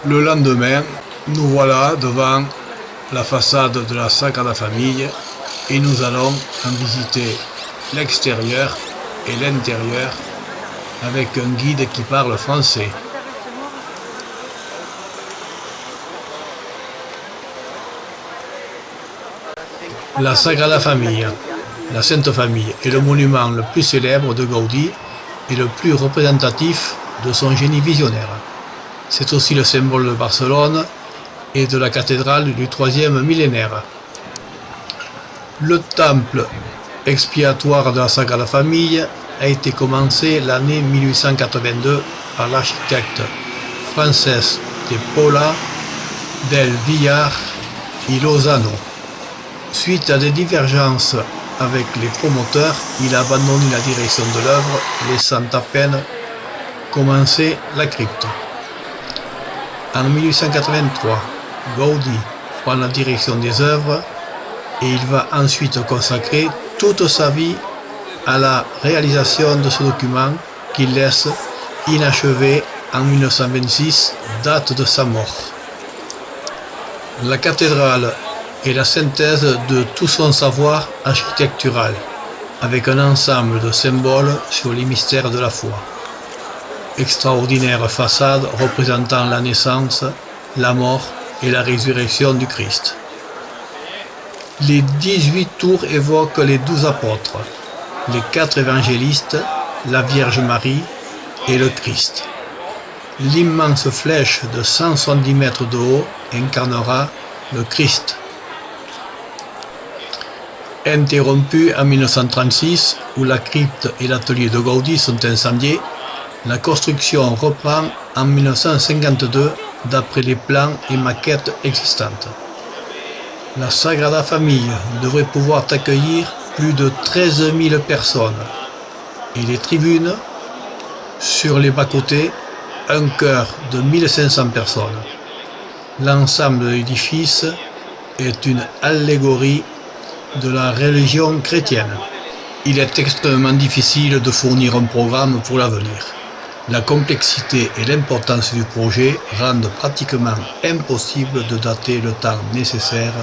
Le lendemain, nous voilà devant la façade de la Sagrada Famille et nous allons en visiter l'extérieur et l'intérieur avec un guide qui parle français. La Sagrada Famille, la Sainte Famille, est le monument le plus célèbre de Gaudí et le plus représentatif de son génie visionnaire. C'est aussi le symbole de Barcelone et de la cathédrale du troisième millénaire. Le temple expiatoire de la Sagrada Famille a été commencé l'année 1882 par l'architecte Francesc de Paula del Villar y Lozano. Suite à des divergences avec les promoteurs, il a abandonné la direction de l'œuvre, laissant à peine commencer la crypte. En 1883, Gaudí prend la direction des œuvres et il va ensuite consacrer toute sa vie à la réalisation de ce document qu'il laisse inachevé en 1926, date de sa mort. La cathédrale est la synthèse de tout son savoir architectural, avec un ensemble de symboles sur les mystères de la foi. Extraordinaire façade représentant la naissance, la mort et la résurrection du Christ. Les 18 tours évoquent les 12 apôtres, les 4 évangélistes, la Vierge Marie et le Christ. L'immense flèche de 170 mètres de haut incarnera le Christ. Interrompue en 1936, où la crypte et l'atelier de Gaudí sont incendiés, la construction reprend en 1952 d'après les plans et maquettes existantes. La Sagrada Famille devrait pouvoir accueillir plus de 13 000 personnes et les tribunes, sur les bas-côtés, un chœur de 1500 personnes. L'ensemble de l'édifice est une allégorie de la religion chrétienne. Il est extrêmement difficile de fournir un programme pour l'avenir. La complexité et l'importance du projet rendent pratiquement impossible de dater le temps nécessaire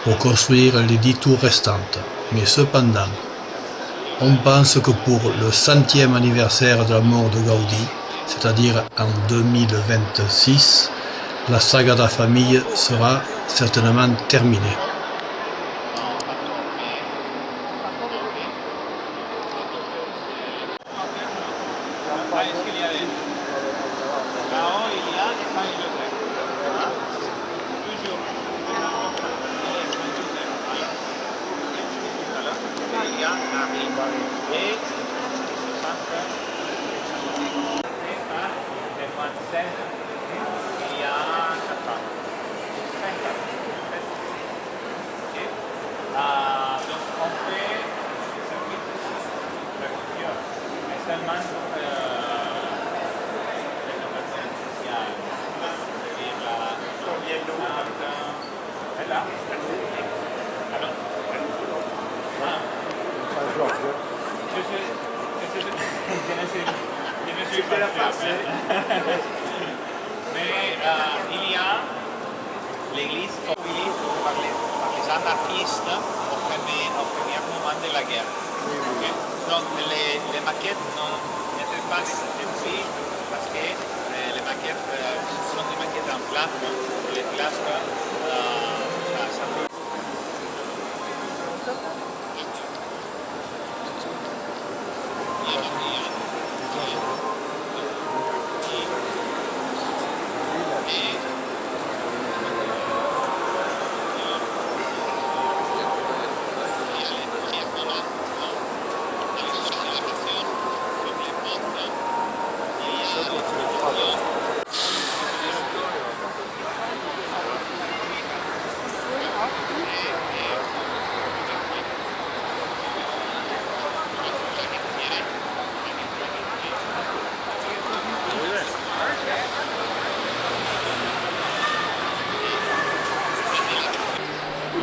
pour construire les 10 tours restantes. Mais cependant, on pense que pour le 100e anniversaire de la mort de Gaudí, c'est-à-dire en 2026, la Sagrada Famille sera certainement terminée. Mais il y a l'église utilisée par les anarchistes au premier moment de la guerre. Okay? Donc les maquettes n'étaient pas écrites parce que les maquettes sont des maquettes en plâtre. Les plâtres, ça peut...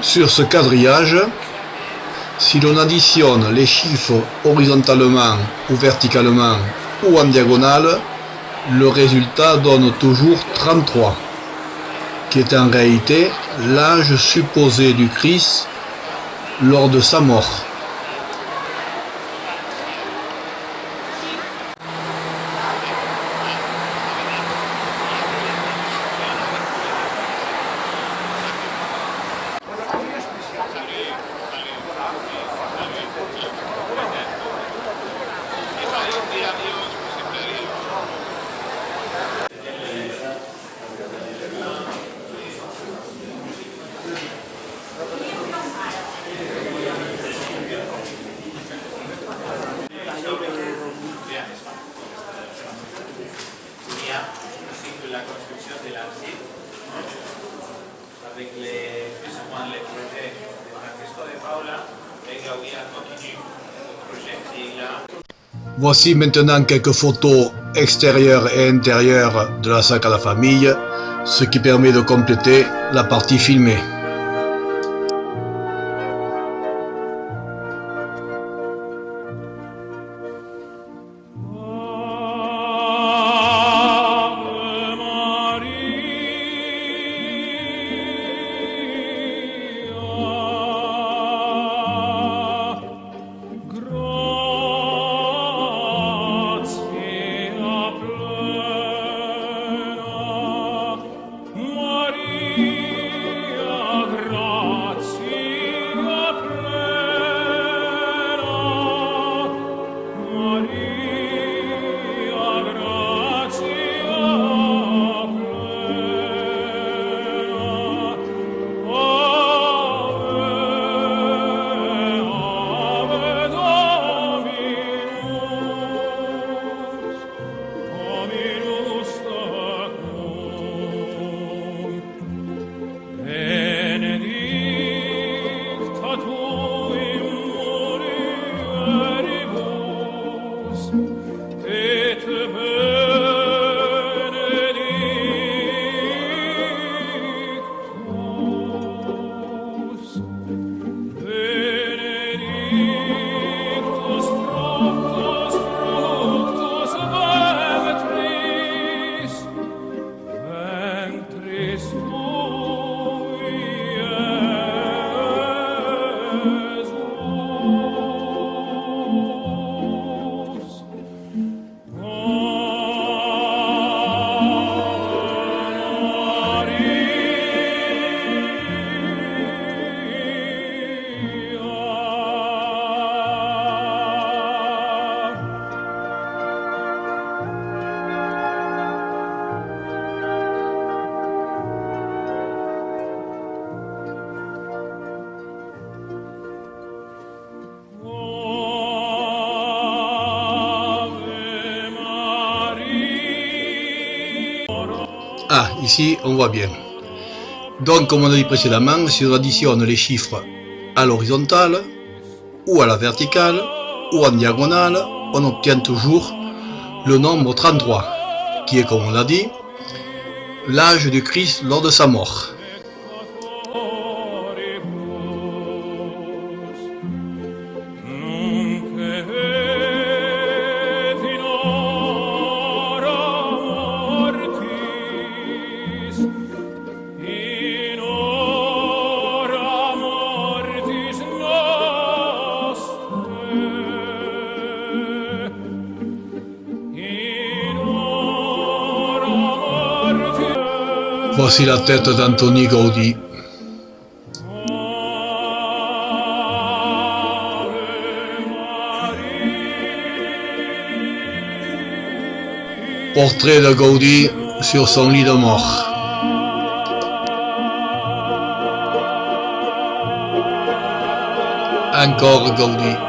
Sur ce quadrillage, si l'on additionne les chiffres horizontalement ou verticalement ou en diagonale, le résultat donne toujours 33, qui est en réalité l'âge supposé du Christ lors de sa mort. La construction de la site avec plus ou moins les projets de Francisco de Paula et Gaudí a continué le projet et là. Voici maintenant quelques photos extérieures et intérieures de la Sagrada Famille, ce qui permet de compléter la partie filmée. Ah, ici on voit bien. Donc comme on a dit précédemment, si on additionne les chiffres à l'horizontale, ou à la verticale, ou en diagonale, on obtient toujours le nombre 33, qui est, comme on l'a dit, l'âge du Christ lors de sa mort. Voici la tête d'Antoni Gaudí. Portrait de Gaudí sur son lit de mort. Encore Gaudí.